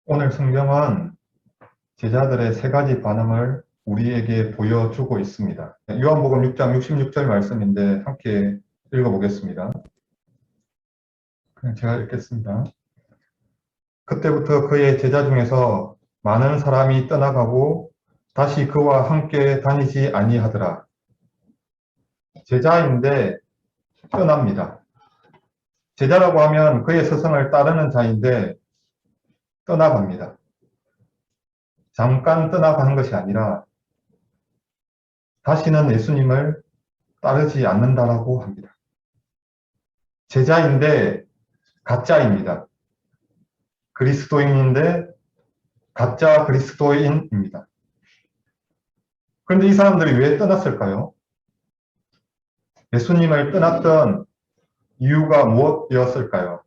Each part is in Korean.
오늘 성경은 제자들의 세 가지 반응을 우리에게 보여주고 있습니다. 요한복음 6장 66절 말씀인데 함께 읽어보겠습니다. 그냥 제가 읽겠습니다. 그때부터 그의 제자 중에서 많은 사람이 떠나가고 다시 그와 함께 다니지 아니하더라. 제자인데 떠납니다. 제자라고 하면 그의 스승을 따르는 자인데 떠나갑니다. 잠깐 떠나가는 것이 아니라 다시는 예수님을 따르지 않는다라고 합니다. 제자인데 가짜입니다. 그리스도인인데 가짜 그리스도인입니다. 그런데 이 사람들이 왜 떠났을까요? 예수님을 떠났던 이유가 무엇이었을까요?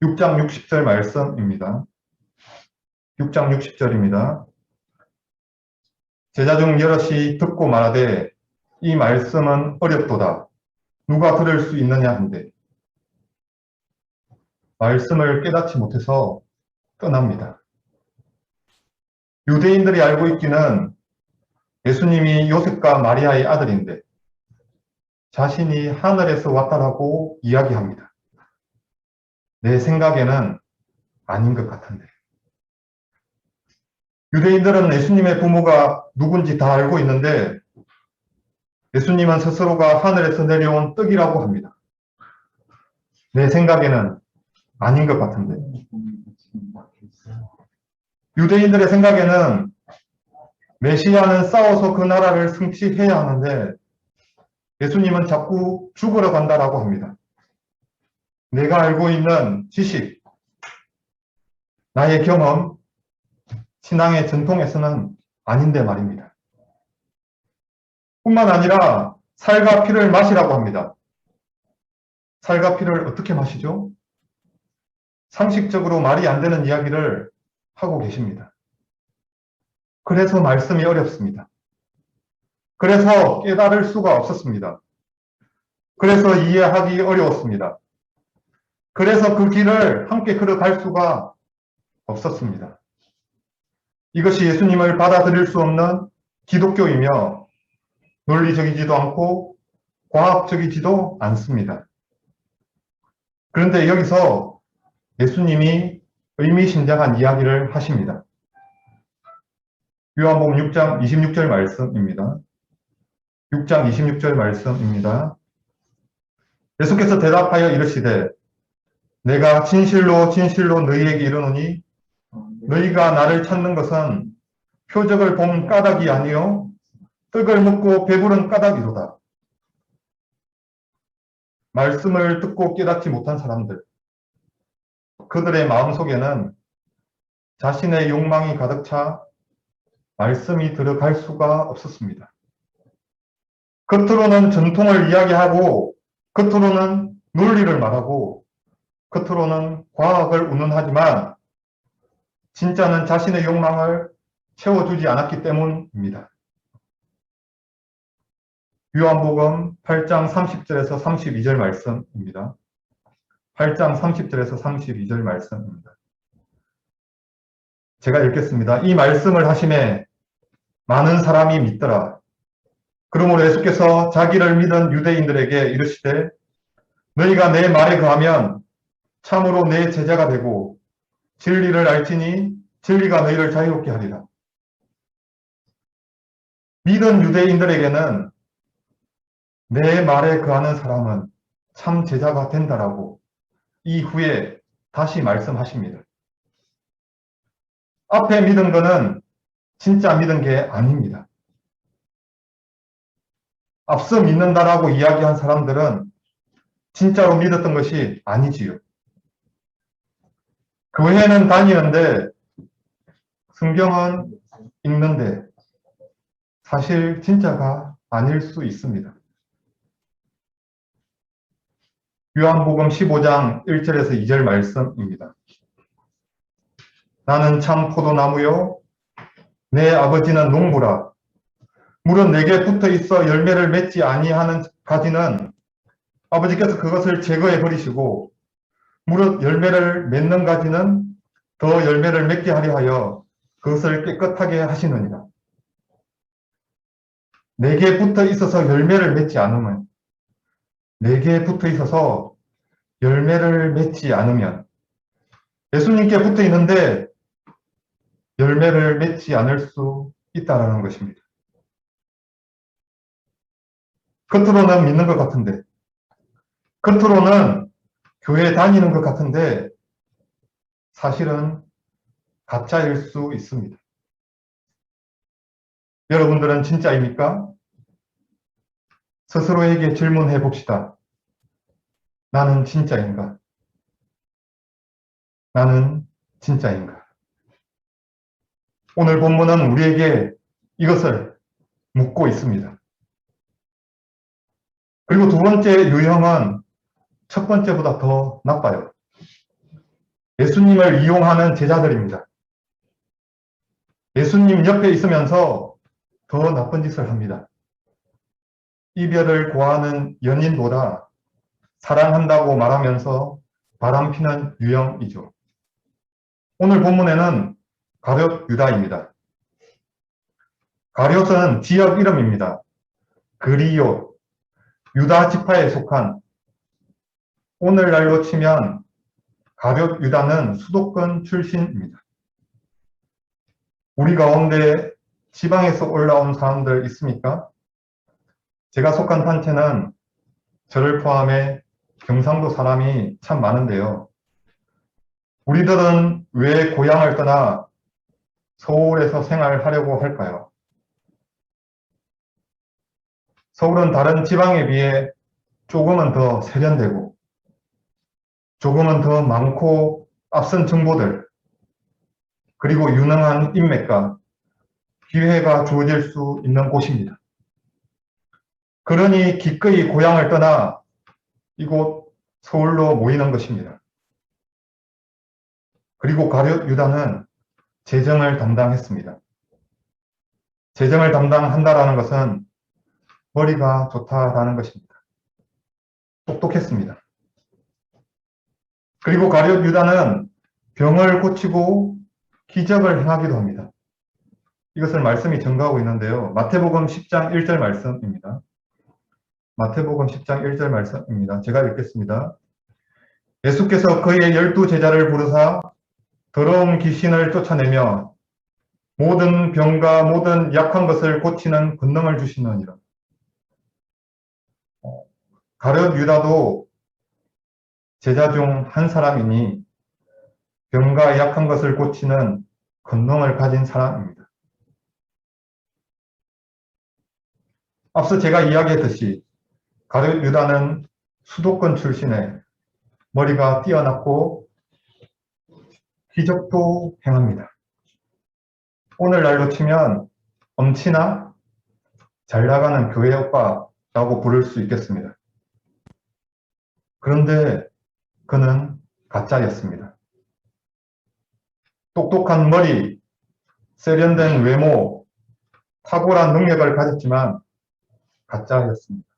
6장 60절 말씀입니다. 6장 60절입니다. 제자 중 여럿이 듣고 말하되 이 말씀은 어렵도다. 누가 들을 수 있느냐 한데 말씀을 깨닫지 못해서 떠납니다. 유대인들이 알고 있기는 예수님이 요셉과 마리아의 아들인데 자신이 하늘에서 왔다라고 이야기합니다. 내 생각에는 아닌 것 같은데. 유대인들은 예수님의 부모가 누군지 다 알고 있는데 예수님은 스스로가 하늘에서 내려온 떡이라고 합니다. 내 생각에는 아닌 것 같은데. 유대인들의 생각에는 메시아는 싸워서 그 나라를 승치해야 하는데 예수님은 자꾸 죽으러 간다라고 합니다. 내가 알고 있는 지식, 나의 경험, 신앙의 전통에서는 아닌데 말입니다. 뿐만 아니라 살과 피를 마시라고 합니다. 살과 피를 어떻게 마시죠? 상식적으로 말이 안 되는 이야기를 하고 계십니다. 그래서 말씀이 어렵습니다. 그래서 깨달을 수가 없었습니다. 그래서 이해하기 어려웠습니다. 그래서 그 길을 함께 걸어갈 수가 없었습니다. 이것이 예수님을 받아들일 수 없는 기독교이며 논리적이지도 않고 과학적이지도 않습니다. 그런데 여기서 예수님이 의미심장한 이야기를 하십니다. 요한복음 6장 26절 말씀입니다. 6장 26절 말씀입니다. 예수께서 대답하여 이르시되 내가 진실로 진실로 너희에게 이르노니 너희가 나를 찾는 것은 표적을 본 까닭이 아니요 떡을 먹고 배부른 까닭이로다. 말씀을 듣고 깨닫지 못한 사람들, 그들의 마음속에는 자신의 욕망이 가득 차 말씀이 들어갈 수가 없었습니다. 겉으로는 전통을 이야기하고 겉으로는 논리를 말하고 겉으로는 과학을 운운하지만 진짜는 자신의 욕망을 채워주지 않았기 때문입니다. 요한복음 8장 30절에서 32절 말씀입니다. 8장 30절에서 32절 말씀입니다. 제가 읽겠습니다. 이 말씀을 하심에 많은 사람이 믿더라. 그러므로 예수께서 자기를 믿은 유대인들에게 이르시되 너희가 내 말에 거하면 참으로 내 제자가 되고 진리를 알지니 진리가 너희를 자유롭게 하리라. 믿은 유대인들에게는 내 말에 거하는 사람은 참 제자가 된다라고 이후에 다시 말씀하십니다. 앞에 믿은 거는 진짜 믿은 게 아닙니다. 앞서 믿는다라고 이야기한 사람들은 진짜로 믿었던 것이 아니지요. 교회는 다니는데 성경은 읽는데 사실 진짜가 아닐 수 있습니다. 요한복음 15장 1절에서 2절 말씀입니다. 나는 참 포도나무요 내 아버지는 농부라. 물은 내게 붙어 있어 열매를 맺지 아니하는 가지는 아버지께서 그것을 제거해 버리시고 무릇 열매를 맺는 가지는 더 열매를 맺게 하려 하여 그것을 깨끗하게 하시느니라. 내게 붙어 있어서 열매를 맺지 않으면, 내게 붙어 있어서 열매를 맺지 않으면, 예수님께 붙어 있는데 열매를 맺지 않을 수 있다는 것입니다. 겉으로는 믿는 것 같은데, 겉으로는 교회 다니는 것 같은데 사실은 가짜일 수 있습니다. 여러분들은 진짜입니까? 스스로에게 질문해 봅시다. 나는 진짜인가? 나는 진짜인가? 오늘 본문은 우리에게 이것을 묻고 있습니다. 그리고 두 번째 유형은 첫 번째보다 더 나빠요. 예수님을 이용하는 제자들입니다. 예수님 옆에 있으면서 더 나쁜 짓을 합니다. 이별을 고하는 연인보다 사랑한다고 말하면서 바람피는 유형이죠. 오늘 본문에는 가룟 유다입니다. 가룟은 지역 이름입니다. 그리옷, 유다 지파에 속한, 오늘날로 치면 가룟 유다는 수도권 출신입니다. 우리 가운데 지방에서 올라온 사람들 있습니까? 제가 속한 단체는 저를 포함해 경상도 사람이 참 많은데요. 우리들은 왜 고향을 떠나 서울에서 생활하려고 할까요? 서울은 다른 지방에 비해 조금은 더 세련되고 조금은 더 많고 앞선 정보들, 그리고 유능한 인맥과 기회가 주어질 수 있는 곳입니다. 그러니 기꺼이 고향을 떠나 이곳 서울로 모이는 것입니다. 그리고 가룟 유다는 재정을 담당했습니다. 재정을 담당한다라는 것은 머리가 좋다라는 것입니다. 똑똑했습니다. 그리고 가룟 유다는 병을 고치고 기적을 행하기도 합니다. 이것을 말씀이 증거하고 있는데요. 마태복음 10장 1절 말씀입니다. 마태복음 10장 1절 말씀입니다. 제가 읽겠습니다. 예수께서 그의 12제자를 부르사 더러운 귀신을 쫓아내며 모든 병과 모든 약한 것을 고치는 권능을 주시느니라. 가룟 유다도 제자 중 한 사람이니 병과 약한 것을 고치는 권능을 가진 사람입니다. 앞서 제가 이야기했듯이 가룟 유다는 수도권 출신에 머리가 뛰어났고 기적도 행합니다. 오늘날로 치면 엄치나 잘 나가는 교회 오빠라고 부를 수 있겠습니다. 그런데 그는 가짜였습니다. 똑똑한 머리, 세련된 외모, 탁월한 능력을 가졌지만 가짜였습니다.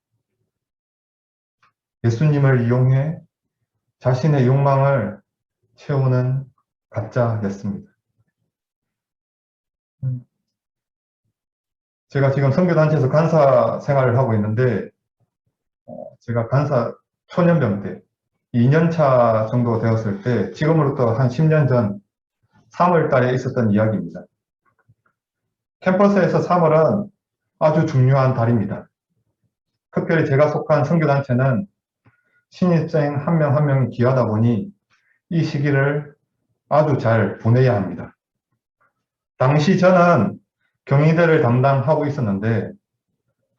예수님을 이용해 자신의 욕망을 채우는 가짜였습니다. 제가 지금 선교단체에서 간사 생활을 하고 있는데 제가 간사 초년병 때 2년차 정도 되었을 때 지금으로부터 한 10년 전 3월 달에 있었던 이야기입니다. 캠퍼스에서 3월은 아주 중요한 달입니다. 특별히 제가 속한 선교단체는 신입생 한 명 한 명이 귀하다 보니 이 시기를 아주 잘 보내야 합니다. 당시 저는 경희대를 담당하고 있었는데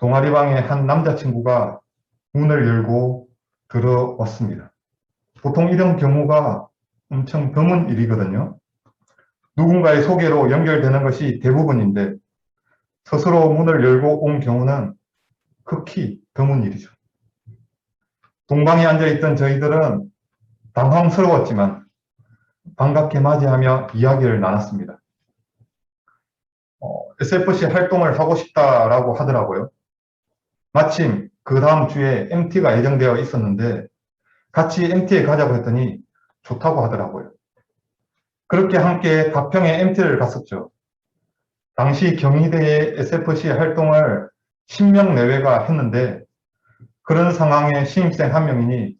동아리방에 한 남자친구가 문을 열고 들어왔습니다. 보통 이런 경우가 엄청 드문 일이거든요. 누군가의 소개로 연결되는 것이 대부분인데 스스로 문을 열고 온 경우는 극히 드문 일이죠. 동방에 앉아있던 저희들은 당황스러웠지만 반갑게 맞이하며 이야기를 나눴습니다. SFC 활동을 하고 싶다라고 하더라고요. 마침 그 다음 주에 MT가 예정되어 있었는데 같이 MT에 가자고 했더니 좋다고 하더라고요. 그렇게 함께 가평에 MT를 갔었죠. 당시 경희대의 SFC 활동을 10명 내외가 했는데 그런 상황에 신입생 한 명이니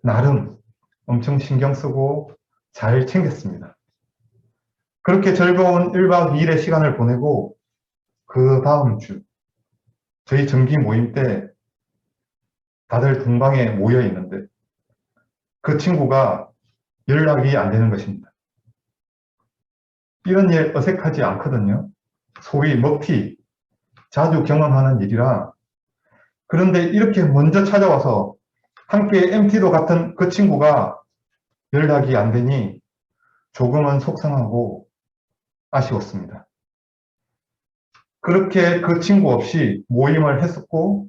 나름 엄청 신경 쓰고 잘 챙겼습니다. 그렇게 즐거운 1박 2일의 시간을 보내고 그 다음 주 저희 정기 모임 때 다들 동방에 모여 있는데 그 친구가 연락이 안 되는 것입니다. 이런 일 어색하지 않거든요. 소위 먹튀, 자주 경험하는 일이라. 그런데 이렇게 먼저 찾아와서 함께 MT도 같은 그 친구가 연락이 안 되니 조금은 속상하고 아쉬웠습니다. 그렇게 그 친구 없이 모임을 했었고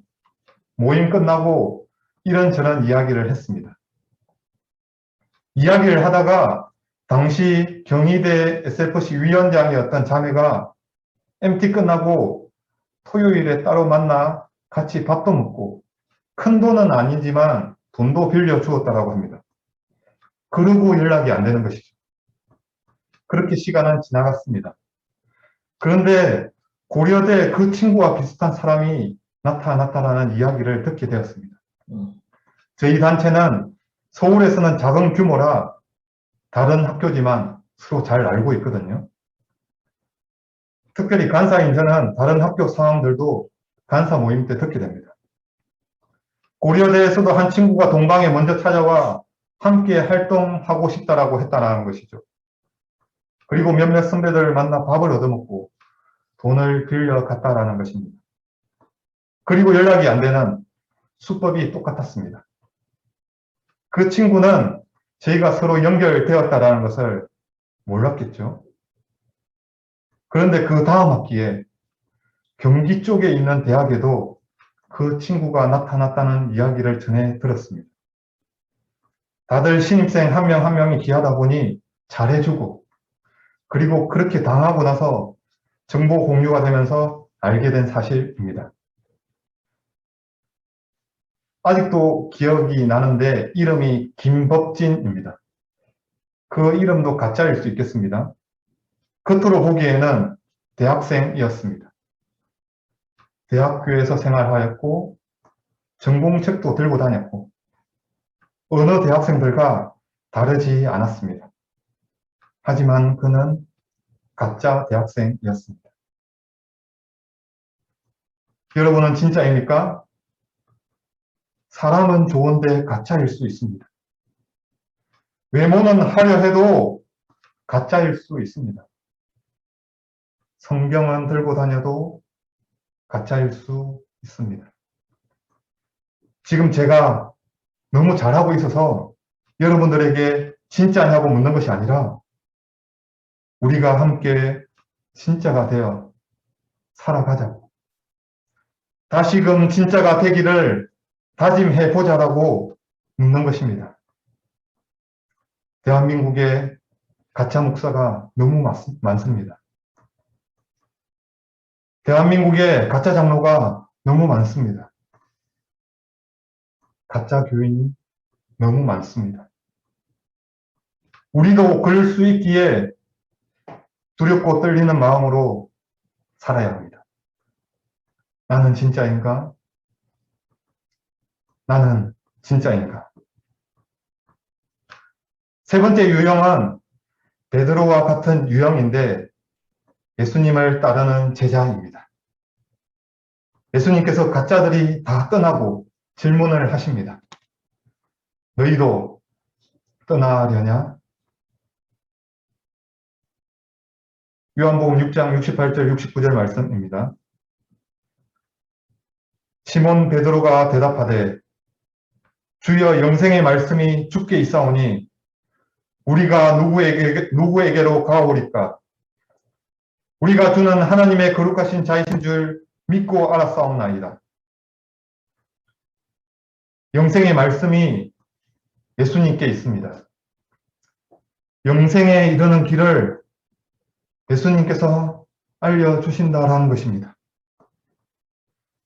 모임 끝나고 이런저런 이야기를 했습니다. 이야기를 하다가 당시 경희대 SFC 위원장이었던 자매가 MT 끝나고 토요일에 따로 만나 같이 밥도 먹고 큰 돈은 아니지만 돈도 빌려주었다고 합니다. 그러고 연락이 안 되는 것이죠. 그렇게 시간은 지나갔습니다. 그런데 고려대 그 친구와 비슷한 사람이 나타났다라는 이야기를 듣게 되었습니다. 저희 단체는 서울에서는 작은 규모라 다른 학교지만 서로 잘 알고 있거든요. 특별히 간사인 저는 다른 학교 상황들도 간사 모임 때 듣게 됩니다. 고려대에서도 한 친구가 동방에 먼저 찾아와 함께 활동하고 싶다라고 했다는 것이죠. 그리고 몇몇 선배들을 만나 밥을 얻어먹고 돈을 빌려갔다라는 것입니다. 그리고 연락이 안 되는 수법이 똑같았습니다. 그 친구는 저희가 서로 연결되었다라는 것을 몰랐겠죠. 그런데 그 다음 학기에 경기 쪽에 있는 대학에도 그 친구가 나타났다는 이야기를 전해 들었습니다. 다들 신입생 한 명 한 명이 귀하다 보니 잘해주고 그리고 그렇게 당하고 나서 정보 공유가 되면서 알게 된 사실입니다. 아직도 기억이 나는데 이름이 김법진입니다. 그 이름도 가짜일 수 있겠습니다. 겉으로 보기에는 대학생이었습니다. 대학교에서 생활하였고 전공책도 들고 다녔고 어느 대학생들과 다르지 않았습니다. 하지만 그는 가짜 대학생이었습니다. 여러분은 진짜입니까? 사람은 좋은데 가짜일 수 있습니다. 외모는 화려해도 가짜일 수 있습니다. 성경은 들고 다녀도 가짜일 수 있습니다. 지금 제가 너무 잘하고 있어서 여러분들에게 진짜냐고 묻는 것이 아니라 우리가 함께 진짜가 되어 살아가자고 다시금 진짜가 되기를 다짐해 보자라고 묻는 것입니다. 대한민국에 가짜 목사가 너무 많습니다. 대한민국에 가짜 장로가 너무 많습니다. 가짜 교인이 너무 많습니다. 우리도 그럴 수 있기에 두렵고 떨리는 마음으로 살아야 합니다. 나는 진짜인가? 나는 진짜인가? 세 번째 유형은 베드로와 같은 유형인데 예수님을 따르는 제자입니다. 예수님께서 가짜들이 다 떠나고 질문을 하십니다. 너희도 떠나려냐? 요한복음 6장 68절 69절 말씀입니다. 시몬 베드로가 대답하되 주여 영생의 말씀이 주께 있사오니 우리가 누구에게로 가오리까? 우리가 주는 하나님의 거룩하신 자이신 줄 믿고 알았사옵나이다. 영생의 말씀이 예수님께 있습니다. 영생에 이르는 길을 예수님께서 알려주신다라는 것입니다.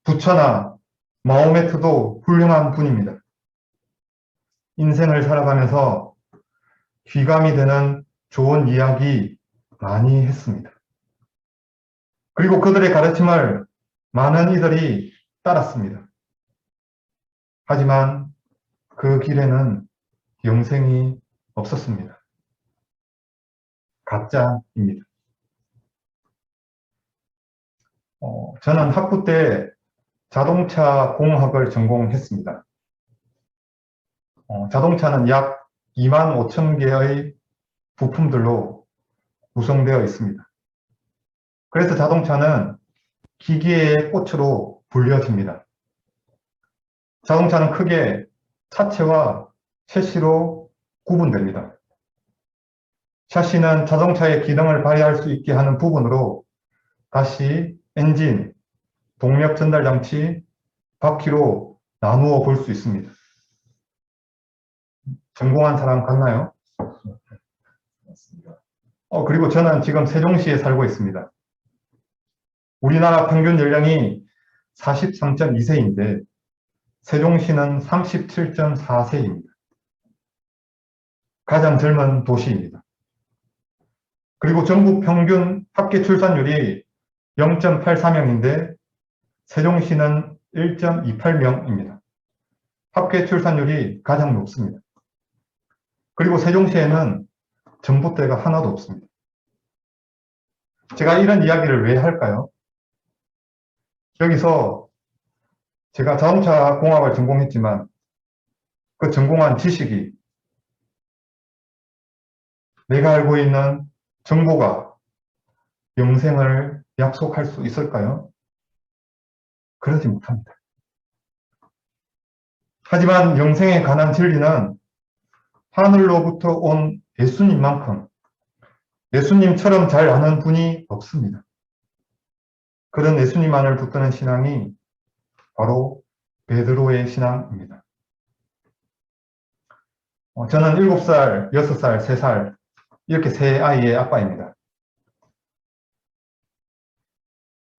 부처나 마호메트도 훌륭한 분입니다. 인생을 살아가면서 귀감이 되는 좋은 이야기 많이 했습니다. 그리고 그들의 가르침을 많은 이들이 따랐습니다. 하지만 그 길에는 영생이 없었습니다. 가짜입니다. 저는 학부 때 자동차 공학을 전공했습니다. 자동차는 약 2만 5천 개의 부품들로 구성되어 있습니다. 그래서 자동차는 기계의 꽃으로 불려집니다. 자동차는 크게 차체와 셰시로 구분됩니다. 샤시는 자동차의 기능을 발휘할 수 있게 하는 부분으로 다시 엔진, 동력 전달 장치, 바퀴로 나누어 볼 수 있습니다. 전공한 사람 같나요? 그리고 저는 지금 세종시에 살고 있습니다. 우리나라 평균 연령이 43.2세인데 세종시는 37.4세입니다. 가장 젊은 도시입니다. 그리고 전국 평균 합계 출산율이 0.84명인데 세종시는 1.28명입니다. 합계 출산율이 가장 높습니다. 그리고 세종시에는 전봇대가 하나도 없습니다. 제가 이런 이야기를 왜 할까요? 여기서 제가 자동차 공학을 전공했지만 그 전공한 지식이 내가 알고 있는 정보가 영생을 약속할 수 있을까요? 그러지 못합니다. 하지만 영생에 관한 진리는 하늘로부터 온 예수님만큼 예수님처럼 잘 아는 분이 없습니다. 그런 예수님만을 붙드는 신앙이 바로 베드로의 신앙입니다. 저는 7살, 6살, 3살 이렇게 세 아이의 아빠입니다.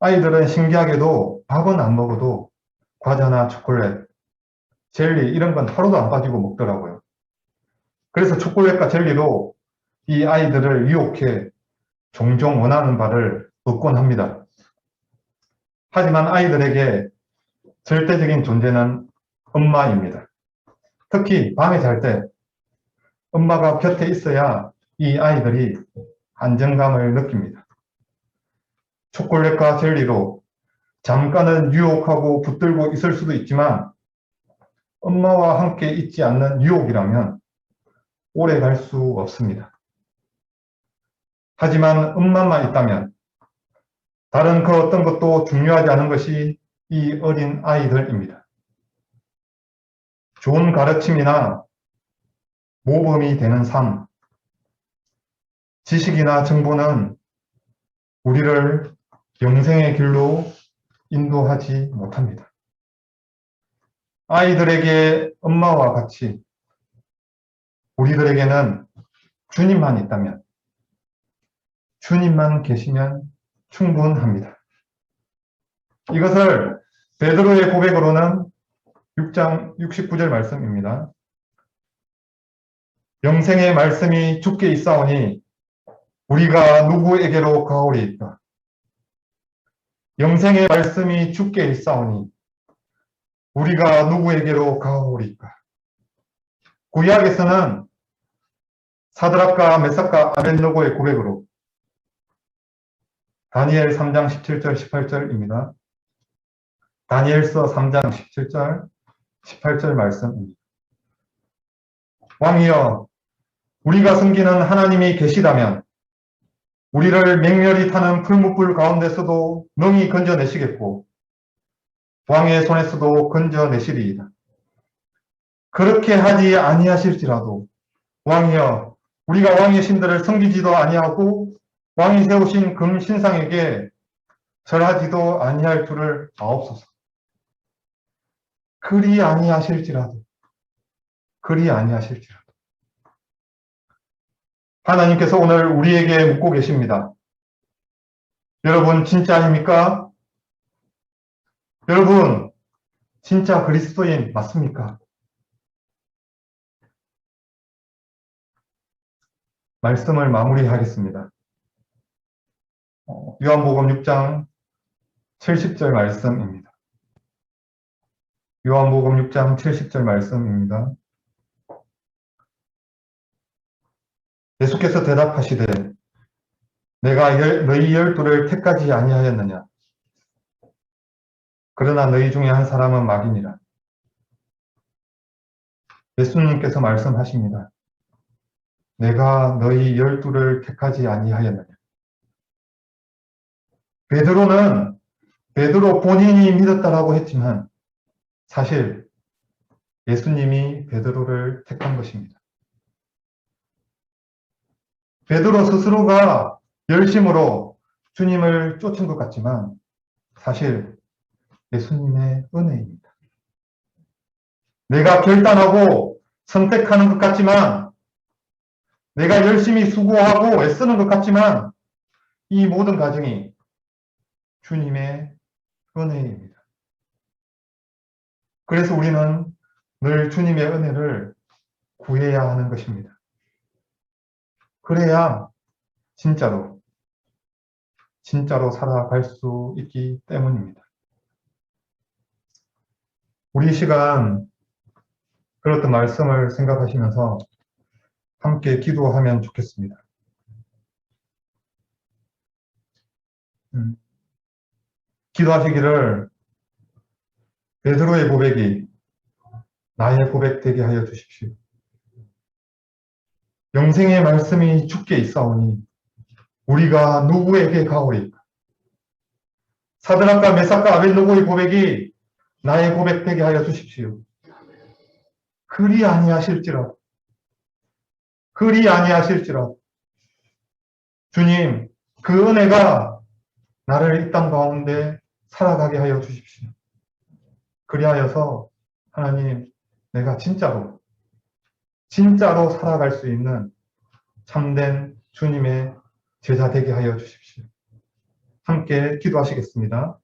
아이들은 신기하게도 밥은 안 먹어도 과자나 초콜릿, 젤리 이런 건 하루도 안 빠지고 먹더라고요. 그래서 초콜릿과 젤리로 이 아이들을 유혹해 종종 원하는 바를 얻곤 합니다. 하지만 아이들에게 절대적인 존재는 엄마입니다. 특히 밤에 잘 때 엄마가 곁에 있어야 이 아이들이 안정감을 느낍니다. 초콜릿과 젤리로 잠깐은 유혹하고 붙들고 있을 수도 있지만 엄마와 함께 있지 않는 유혹이라면 오래 갈 수 없습니다. 하지만 엄마만 있다면 다른 그 어떤 것도 중요하지 않은 것이 이 어린 아이들입니다. 좋은 가르침이나 모범이 되는 삶, 지식이나 정보는 우리를 영생의 길로 인도하지 못합니다. 아이들에게 엄마와 같이 우리들에게는 주님만 있다면, 주님만 계시면 충분합니다. 이것을 베드로의 고백으로는 6장 69절 말씀입니다. 영생의 말씀이 주께 있사오니 우리가 누구에게로 가오리이까? 영생의 말씀이 주께 있사오니 우리가 누구에게로 가오리이까? 구약에서는 사드락과 메삭과 아벳느고의 고백으로 다니엘 3장 17절 18절입니다. 다니엘서 3장 17절 18절 말씀입니다. 왕이여, 우리가 섬기는 하나님이 계시다면 우리를 맹렬히 타는 풀무불 가운데서도 능히 건져내시겠고 왕의 손에서도 건져내시리이다. 그렇게 하지 아니하실지라도 왕이여 우리가 왕의 신들을 섬기지도 아니하고 왕이 세우신 금신상에게 절하지도 아니할 줄을 아옵소서. 그리 아니하실지라도 하나님께서 오늘 우리에게 묻고 계십니다. 여러분 진짜 아닙니까? 여러분 진짜 그리스도인 맞습니까? 말씀을 마무리하겠습니다. 요한복음 6장 70절 말씀입니다. 요한복음 6장 70절 말씀입니다. 예수께서 대답하시되 내가 너희 12를 택하지 아니하였느냐? 그러나 너희 중에 한 사람은 마귀니라. 예수님께서 말씀하십니다. 내가 너희 12를 택하지 아니하였느냐? 베드로 본인이 믿었다라고 했지만 사실 예수님이 베드로를 택한 것입니다. 베드로 스스로가 열심으로 주님을 쫓은 것 같지만 사실 예수님의 은혜입니다. 내가 결단하고 선택하는 것 같지만 내가 열심히 수고하고 애쓰는 것 같지만 이 모든 과정이 주님의 은혜입니다. 그래서 우리는 늘 주님의 은혜를 구해야 하는 것입니다. 그래야 진짜로 살아갈 수 있기 때문입니다. 우리 시간 그렇던 말씀을 생각하시면서 함께 기도하면 좋겠습니다. 기도하시기를 베드로의 고백이 나의 고백 되게 하여 주십시오. 영생의 말씀이 주께 있사오니 우리가 누구에게 가오리까? 사드락과 메삭과 아벳노고의 고백이 나의 고백 되게 하여 주십시오. 그리 아니하실지라도 주님 그 은혜가 나를 이 땅 가운데 살아가게 하여 주십시오. 그리하여서 하나님 내가 진짜로 살아갈 수 있는 참된 주님의 제자 되게 하여 주십시오. 함께 기도하시겠습니다.